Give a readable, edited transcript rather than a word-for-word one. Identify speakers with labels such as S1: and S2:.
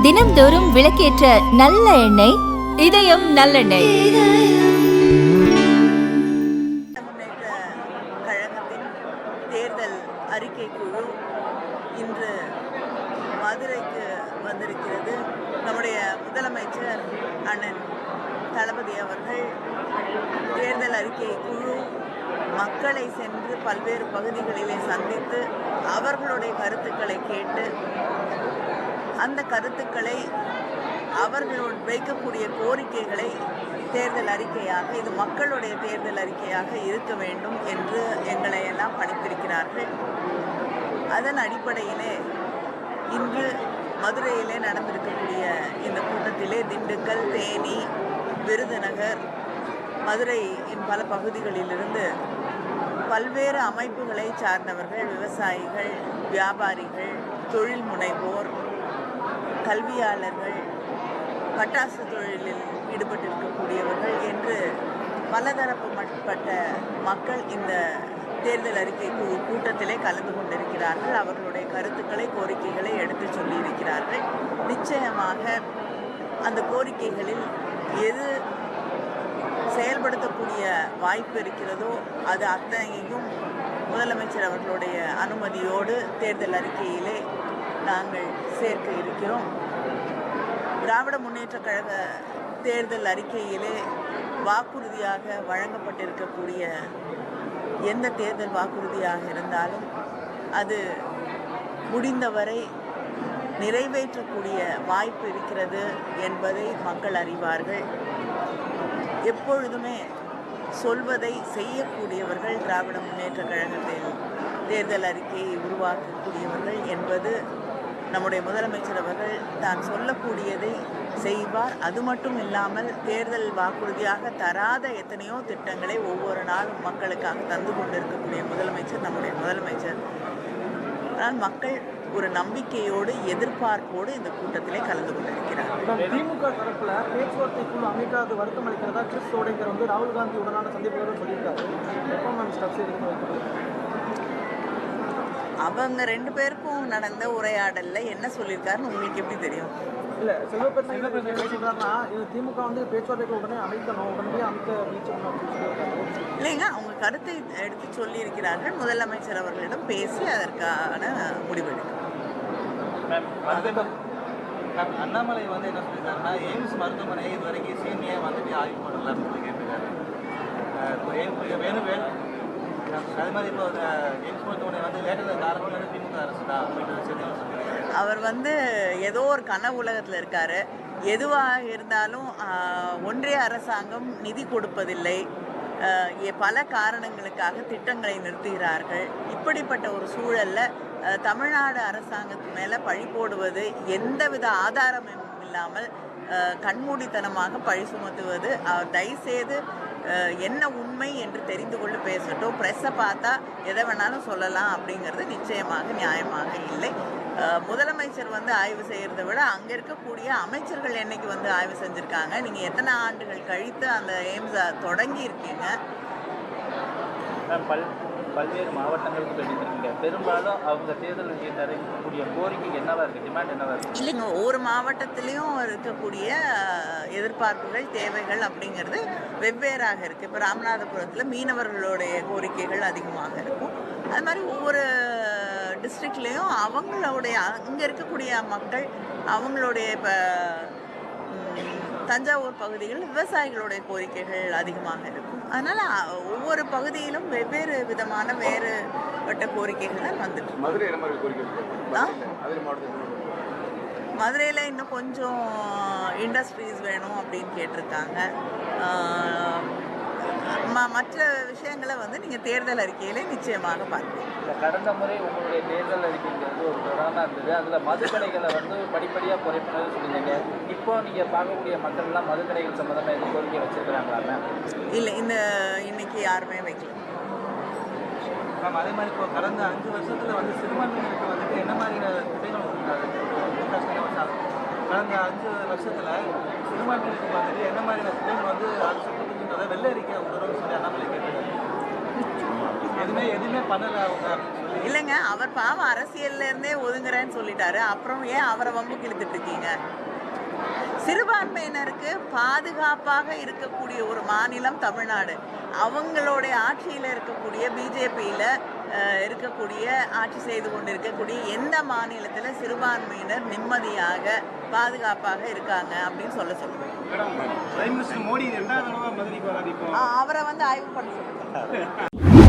S1: தினம்தோறும் விளக்கேற்ற நல்ல எண்ணெய் இதயம் நல்லெண்ணெய்.
S2: முன்னேற்ற கழகத்தின் தேர்தல் அறிக்கை குழு இன்று மதுரைக்கு வந்திருக்கிறது. நம்முடைய முதலமைச்சர் அண்ணன் தளபதி அவர்கள் தேர்தல் அறிக்கை குழு மக்களை சென்று பல்வேறு பகுதிகளிலே சந்தித்து அவர்களுடைய கருத்துக்களை கேட்டு அந்த கருத்துக்களை அவர்களோடு வைக்கக்கூடிய கோரிக்கைகளை தேர்தல் அறிக்கையாக, இது மக்களுடைய தேர்தல் அறிக்கையாக இருக்க வேண்டும் என்று எங்களை எல்லாம் பணித்திருக்கிறார்கள். அதன் அடிப்படையிலே இன்று மதுரையிலே நடந்திருக்கக்கூடிய இந்த கூட்டத்திலே திண்டுக்கல், தேனி, விருதுநகர், மதுரையின் பல பகுதிகளிலிருந்து பல்வேறு அமைப்புகளை சார்ந்தவர்கள், விவசாயிகள், வியாபாரிகள், தொழில் முனைவோர், கல்வியாளர்கள், பட்டாசு தொழிலில் ஈடுபட்டிருக்கக்கூடியவர்கள் என்று பலதரப்பட்ட மக்கள் இந்த தேர்தல் அறிக்கை கூட்டத்திலே கலந்து கொண்டிருக்கிறார்கள். அவர்களுடைய கருத்துக்களை, கோரிக்கைகளை எடுத்து சொல்லியிருக்கிறார்கள். நிச்சயமாக அந்த கோரிக்கைகளில் எது செயல்படுத்தக்கூடிய வாய்ப்பு இருக்கிறதோ அது அத்தனையும் முதலமைச்சர் அவர்களுடைய அனுமதியோடு தேர்தல் அறிக்கையிலே நாங்கள் சேர்க்க இருக்கிறோம். திராவிட முன்னேற்ற கழக தேர்தல் அறிக்கையிலே வாக்குறுதியாக வழங்கப்பட்டிருக்கக்கூடிய எந்த தேர்தல் வாக்குறுதியாக இருந்தாலும் அது முடிந்தவரை நிறைவேற்றக்கூடிய வாய்ப்பு இருக்கிறது என்பதை மக்கள் அறிவார்கள். எப்பொழுதுமே சொல்வதை செய்யக்கூடியவர்கள் திராவிட முன்னேற்ற கழகத்தில் தேர்தல் அறிக்கையை உருவாக்கக்கூடியவர்கள் என்பது நம்முடைய முதலமைச்சர் அவர்கள் தான் சொல்லக்கூடியதை செய்வார். அது மட்டும் இல்லாமல் தேர்தல் வாக்குறுதியாக தராத எத்தனையோ திட்டங்களை ஒவ்வொரு நாளும் மக்களுக்காக தந்து கொண்டிருக்கக்கூடிய முதலமைச்சர் நம்முடைய முதலமைச்சர். ஆனால் மக்கள் ஒரு நம்பிக்கையோடு, எதிர்பார்ப்போடு இந்த கூட்டத்திலே கலந்து கொண்டிருக்கிறார்.
S3: திமுக தரப்புல பேச்சுவார்த்தை குழு அமைக்காது வருத்தம் அளிக்கிறதா கிறிஸ் சோடேங்கர் வந்து ராகுல் காந்தி உடனான சந்திப்புகளும் சொல்லியிருக்காரு.
S2: அவங்க ரெண்டு பேருக்கும் நடந்த உரையாடல்ல என்ன சொல்லியிருக்காருன்னு உங்களுக்கு எப்படி தெரியும்?
S3: இல்ல செல்வப்பேட்டை சொல்றாருன்னா இது திமுக வந்து பேச்சுவார்த்தைகள் உடனே அமைக்கணும், உடனே அமைக்க
S2: இல்லைங்க, அவங்க கருத்தை எடுத்து சொல்லியிருக்கிறார்கள். முதலமைச்சர் அவர்களிடம் பேசி அதற்கான முடிவெடுக்கும்.
S4: அண்ணாமலை வந்து என்ன சொல்லியிருக்காருன்னா, எய்ம்ஸ் மருத்துவமனை இது வரைக்கும் சீனியை வந்துட்டு ஆய்வு பண்ணலாம்னு சொல்லி கேட்டிருக்காரு. வேணுவேல் அது மாதிரி இப்போ எய்ம்ஸ் மருத்துவமனை வந்து லேட்டர் காரணம் திமுக அரசு தான் அப்படின்றது சொல்லியிருக்காரு.
S2: அவர் வந்து ஏதோ ஒரு கனவு உலகத்தில் இருக்காரு. எதுவாக இருந்தாலும் ஒன்றிய அரசாங்கம் நிதி கொடுப்பதில்லை, பல காரணங்களுக்காக திட்டங்களை நிறுத்துகிறார்கள். இப்படிப்பட்ட ஒரு சூழலில் தமிழ்நாடு அரசாங்கத்து மேலே பழி போடுவது, எந்தவித ஆதாரமும் இல்லாமல் கண்மூடித்தனமாக பழி சுமத்துவது, தயவுசெய்து என்ன உண்மை என்று தெரிந்து கொண்டு பேசட்டும். ப்ரெஸ்ஸை பார்த்தா எதை வேணாலும் சொல்லலாம் அப்படிங்கிறது நிச்சயமாக நியாயமாக இல்லை. முதலமைச்சர் வந்து ஆய்வு செய்கிறத விட அங்கே இருக்கக்கூடிய அமைச்சர்கள் என்னைக்கு வந்து ஆய்வு செஞ்சுருக்காங்க? நீங்கள் எத்தனை ஆண்டுகள் கழித்து அந்த எய்ம்ஸை தொடங்கி இருக்கீங்க?
S4: பல்வேறு மாவட்டங்களுக்கு தெரிஞ்சிருக்கீங்க. பெரும்பாலும் அவங்க தேர்தல் நிறைவேற்றக்கூடிய கோரிக்கை என்னவா இருக்குது, டிமாண்ட் என்னவா இருக்குது?
S2: இல்லைங்க, ஒவ்வொரு மாவட்டத்திலையும் இருக்கக்கூடிய எதிர்பார்ப்புகள், தேவைகள் அப்படிங்கிறது வெவ்வேறாக இருக்குது. இப்போ ராமநாதபுரத்தில் மீனவர்களுடைய கோரிக்கைகள் அதிகமாக இருக்கும். அது மாதிரி ஒவ்வொரு டிஸ்ட்ரிக்ட்லேயும் அவங்களுடைய அங்கே இருக்கக்கூடிய மக்கள் அவங்களுடைய இப்போ தஞ்சாவூர் பகுதிகளில் விவசாயிகளுடைய கோரிக்கைகள் அதிகமாக இருக்கும். அதனால் ஒவ்வொரு பகுதியிலும் வெவ்வேறு விதமான வேறுபட்ட கோரிக்கைகள் வந்துட்டு. மதுரையில் இன்னும் கொஞ்சம் இண்டஸ்ட்ரீஸ் வேணும் அப்படின்னு கேட்டிருக்காங்க. மற்ற விஷயங்களை வந்து நீங்கள் தேர்தல் அறிக்கையிலே நிச்சயமாக பார்க்கலாம்.
S4: கடந்த முறை உங்களுடைய தேர்தல் அறிக்கைங்கிறது ஒரு பிரதானமாக இருந்தது. அதில் மதுக்கடைகளை வந்து படிப்படியாக குறைப்பது சொல்லியிருந்தீங்க. இப்போ நீங்கள் பார்க்கக்கூடிய மக்கள்லாம் மதுக்கடைகள் சம்மந்தமாக எதுவும் கோரிக்கை வச்சுருக்கிறாங்களா?
S2: இல்லை, இன்னைக்கு யாருமே வைக்கல.
S4: மேம், அதே மாதிரி இப்போ கடந்த 5 வருஷத்தில் வந்து சிறுபான்மையினருக்கு வந்துட்டு என்ன மாதிரியான திட்டங்கள் கொடுத்துருக்காங்க? கடந்த 5 வருஷத்தில் சிறுபான்மையினருக்கு வந்துட்டு என்ன மாதிரியான திட்டங்கள் வந்து அரசு கொடுத்துருக்கின்றதை வெள்ளை அறிக்கை உதவும் சொல்லி அண்ணாமலை கேட்டிருக்காரு. எதுவுமே பண்ணல அவங்க.
S2: இல்லைங்க, அவர் பாவம் அரசியல்ல இருந்தே ஒதுங்குறேன்னு இல்லைன்னு சொல்லிட்டாரு. அப்புறம் ஏன் அவரை வம்புக்கு இழுத்துட்டு இருக்கீங்க? சிறுபான்மையினருக்கு பாதுகாப்பாக இருக்கக்கூடிய ஒரு மாநிலம் தமிழ்நாடு. அவங்களுடைய ஆட்சியில் இருக்கக்கூடிய பிஜேபியில் இருக்கக்கூடிய ஆட்சி செய்து கொண்டு இருக்கக்கூடிய எந்த மாநிலத்தில் சிறுபான்மையினர் நிம்மதியாக பாதுகாப்பாக இருக்காங்க அப்படின்னு சொல்லுங்க.
S5: பிரைம் மினிஸ்டர் மோடி 2வது தடவை மதுரைக்கு வராது இப்போ.
S2: அவரை வந்து ஆய்வு பண்ண சொல்லுங்க.